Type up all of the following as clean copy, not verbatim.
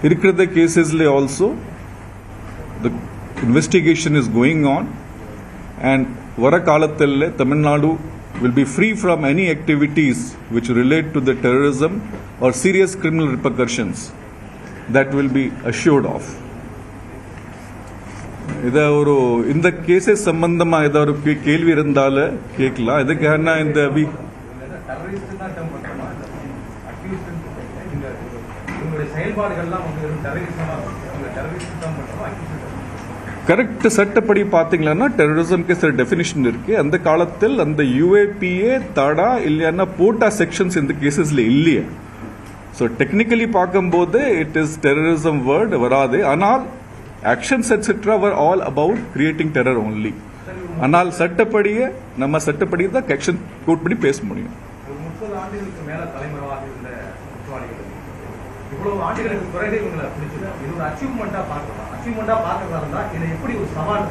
இருக்கிற கேசஸ்ல also the investigation is going on, and வர காலத்தில் Tamil Nadu will be free from any activities which relate to the terrorism or serious criminal repercussions. That will be assured of. இத ஒரு இந்த gases சம்பந்தமா ஏதாவது ஒரு கேள்வி இருந்தால கேட்கலாம். இதுக்கான இந்த கரெக்ட் சட்டப்படி பாத்தீங்கன்னா டெரரிசம்க்கு சில டெஃபினிஷன் இருக்கு. அந்த காலத்தில் அந்த யூஏபிஏ தடா இல்லைன்னா போட்டா செக்ஷன்ஸ் இந்த கேசஸ்ல இல்லையே. ஸோ டெக்னிக்கலி பார்க்கும்போது இட் இஸ் டெரரிசம் வேர்ட் வராது. ஆனால் actions etc were all about creating terror only. ஆனால் சட்டப்படியே நம்ம சட்டப்படி தான் ஆக்ஷன் கோட் படி பேச முடியும். 30 ஆண்டுகளுக்கு மேல தலைமறைவாக இருந்த குற்றவாளிகள் இவ்வளவு ஆண்டுகளுக்கு பிறகு இவங்களை பிடிச்சது இது ஒரு அச்சீவ்மெண்டா பார்க்கலாம். அச்சீவ்மெண்டா பார்க்கறதா இருந்தா இது எப்படி ஒரு சவால்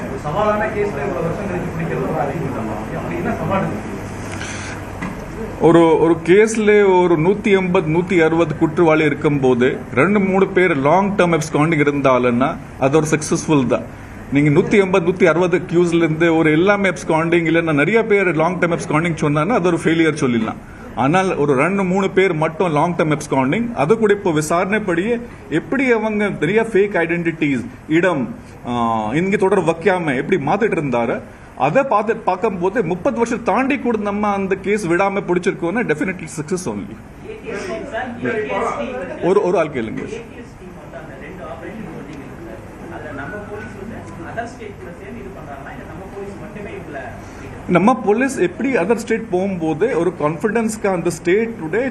ஒரு சவாலான கேஸ்ல இவ்வளவு வருஷம் கழிச்சு பிடிக்கிறது ஒரு அச்சீவ்மெண்டா அப்படி என்ன சவால் இருக்கு? ஒரு கேஸ்ல ஒரு 180 160 குற்றவாளி இருக்கும் போது 2-3 பேர் லாங் டேர்ம் அப்ஸ்காண்டிங் இருந்தாலும்னா அது ஒரு சக்சஸ்ஃபுல் தான். நீங்க 180 160 அக்யூஸ்ல இருந்து ஒரு எல்லாமே அப்ஸ்காண்டிங் இல்லைன்னா நிறைய பேர் லாங் டேர்ம் அப்ஸ்காண்டிங் சொன்னா அது ஒரு ஃபெயிலியர் சொல்லிடலாம். ஆனால் ஒரு 2-3 பேர் மட்டும் லாங் டேர்ம் அப்ஸ்காண்டிங் அது கூட இப்போ விசாரணைப்படியே எப்படி அவங்க நிறைய ஃபேக் ஐடென்டிட்டிஸ் இடம் இங்க தொடர் வைக்காம எப்படி மாத்திட்டு இருந்தாரு அதை பார்க்கும்போது 30 வருஷம் தாண்டி கூட நம்ம அந்த கேஸ் விடாம பிடிச்சிருக்கோம்னா டெஃபினெட்லி சக்சஸ் ஒன்லி. ஒரு ஆள் கேளுங்க. நம்ம போலீஸ் எப்படி அதர் ஸ்டேட் போகும்போது ஒரு கான்பிடன்ஸ்க்கு அந்த ஸ்டேட்டுடைய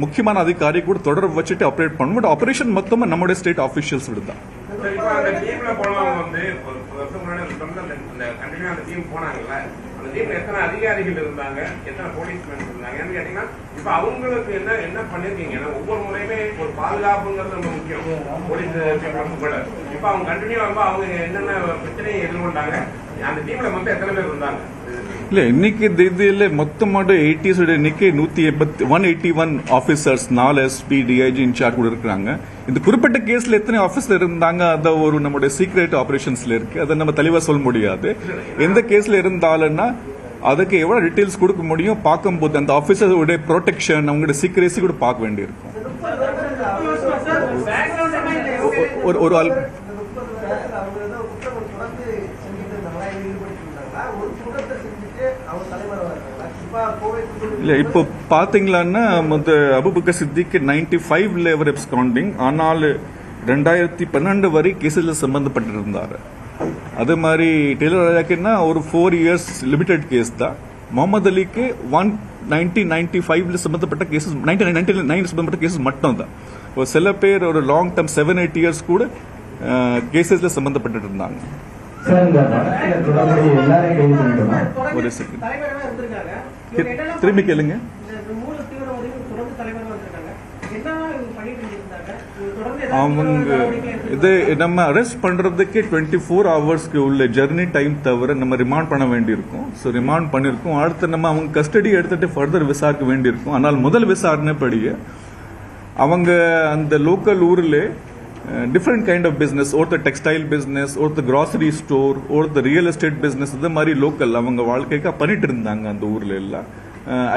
முக்கியமான அதிகாரி கூட தொடர்பு வச்சுட்டு ஆப்ரேட் பண்ணும். பட் ஆபரேஷன் மொத்தமா நம்மளுடைய ஸ்டேட் ஆபீஷியல்ஸ் விடுதான். அதிகாரிகள் இருந்தாங்க, எத்தனை போலீஸ்மேன் இருந்தாங்க கேட்டீங்கன்னா இப்ப அவங்களுக்கு என்ன பண்ணிருக்கீங்க? ஒவ்வொரு முறையுமே ஒரு பாதுகாப்புங்கிறது ரொம்ப முக்கியம் போலீஸ். இப்ப அவங்க கண்டினியூ ஆகும்போது அவங்க என்னென்ன பிரச்சனையை எதிர்கொண்டாங்க? அந்த டீம்ல மொத்தம் எத்தனை பேர் இருந்தாங்க? இல்ல இன்னைக்கு தேதியில மொத்தமாக 80s இன்னைக்கு 181 ஆபீசர்ஸ் 4 SP DIG இன்சார்ஜ் கூட இருக்கிறாங்க. இந்த குறிப்பிட்ட கேஸ்ல எத்தனை ஆபீசர் இருந்தாங்க அத ஒரு நம்முடைய சீக்ரெட் ஆபரேஷன்ஸ்ல இருக்கு. அதை நம்ம தெளிவா சொல்ல முடியாது. எந்த கேஸ்ல இருந்தாலும்னா அதுக்கு எவ்வளவு டீடைல்ஸ் கொடுக்க முடியும் பார்க்கும்போது அந்த ஆபீசரோட ப்ரொடெக்ஷன் அவங்களோட சீக்ரெசி கூட பார்க்க வேண்டியிருக்கும். ஒரு ஆள் இல்ல இப்போ பாத்தீங்களான்னா அபுபக்கர் சித்திக்கு 95 அவர் அப்ஸ்காண்டிங். ஆனால் 2012 வரை கேஸ்ல சம்பந்தப்பட்டிருந்தாரு. அதே மாதிரி டெய்லர் ராஜாக்குன்னா ஒரு 4 years லிமிடெட் கேஸ் தான். முகமது அலிக்கு 1995 சம்பந்தப்பட்ட கேசஸ் 1999 சம்பந்தப்பட்ட கேசஸ் மட்டும் தான். சில பேர் ஒரு லாங் டேர்ம் 7-8 years கூட கேசஸ்ல சம்பந்தப்பட்டு இருந்தாங்க. ஒரு செகண்ட் திரும்பி கேளுங்க. அவங்க இது நம்ம அரெஸ்ட் பண்றதுக்கு 24 hours உள்ள ஜெர்னி டைம் தவிர நம்ம ரிமாண்ட் பண்ண வேண்டியிருக்கும். ஸோ ரிமாண்ட் பண்ணிருக்கோம். அடுத்து நம்ம அவங்க கஸ்டடி எடுத்துட்டு ஃபர்தர் விசாரிக்க வேண்டியிருக்கும். ஆனால் முதல் விசாரணை படியே அவங்க அந்த லோக்கல் ஊர்ல different kind of business, or the textile business, or the grocery store, or the real estate business, இது மாதிரி லோக்கல் அவங்க வாழ்க்கைக்கு பண்ணிட்டு இருந்தாங்க. அந்த ஊர்ல எல்லாம்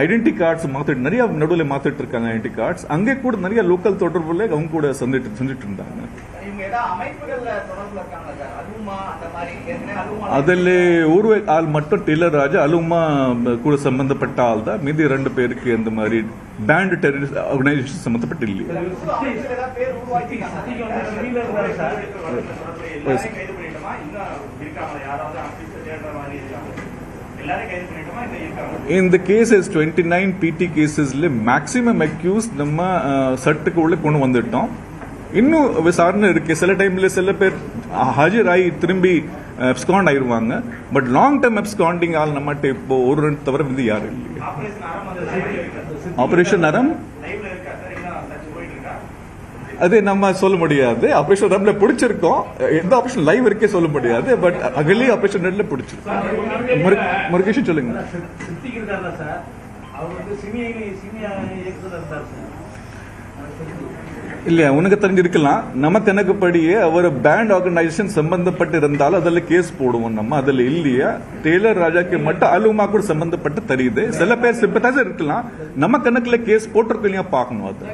ஐடென்டி கார்ட்ஸ் மாத்திட்டு நிறைய நடுவில் மாத்திட்டு இருக்காங்க. ஐடென்டி கார்ட்ஸ் அங்கே கூட நிறைய லோக்கல் தொடர்புல அவங்க கூட செஞ்சுட்டு இருந்தாங்க. அதில் ஒரு ஆள் மட்டும் டெய்லர் ராஜா அலுமா கூட சம்பந்தப்பட்ட ஆள் தான். மீதி 2 பேருக்கு அந்த மாதிரி பேண்ட் டெரரிஸ்ட் ஆர்கனைசேஷன் சம்பந்தப்பட்டு இல்லை. இந்த கேசஸ் 29 PT கேசஸ்ல மேக்சிமம் அக்யூஸ் நம்ம சட்டுக்கு உள்ள கொண்டு வந்துட்டோம். இன்னும் விசாரணை இருக்கு. சில டைம்ல சில பேர் ஹாஜராகி திரும்பி அப்ஸ்காண்ட் ஆயிருவாங்க. பட் லாங் டேர்ம் அப்ஸ்காண்டிங் ஆள் நம்மகிட்ட இப்போ ஒரு 2 தவிர வந்து யாரும் இல்லையா. ஆபரேஷன் அறம் அது நம்ம சொல்ல முடியாது. ஆபரேஷன் ரம்ல பிடிச்சிருக்கோம். எந்த ஆபரேஷன் லைவ் இருக்கே சொல்ல முடியாது. பட் அகலி ஆபரேஷன் ரெட்ல பிடிச்சிருக்கோம். முருகேஷன் சொல்லுங்க. இல்லையா உனக்கு தெரிஞ்சிருக்கலாம். நமக்கு எனக்குப்படியே அவர் பேண்ட் ஆர்கனைசேஷன் சம்பந்தப்பட்டு இருந்தாலும் அதில் கேஸ் போடுவோம் நம்ம. அதில் இல்லையா டெய்லர் ராஜாக்கு மட்டும் அலுவலமா கூட சம்பந்தப்பட்டு தெரியுது. சில பேர் சிம்பத்தைசர் இருக்கலாம். நம்ம கணக்குல கேஸ் போட்டிருக்கு இல்லையா பார்க்கணும். அது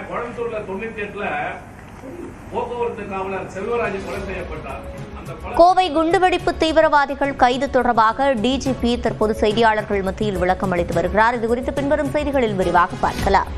கோயம்புத்தூர்ல 98ல போக்குவரத்து காவலர் செல்வராஜ் கொலை செய்யப்பட்டார். கோவை குண்டுவெடிப்பு தீவிரவாதிகள் கைது தொடர்பாக டிஜிபி தற்போது செய்தியாளர்கள் மத்தியில் விளக்கம் அளித்து வருகிறார். இதுகுறித்து பின்வரும் செய்திகளில் விரிவாக பார்க்கலாம்.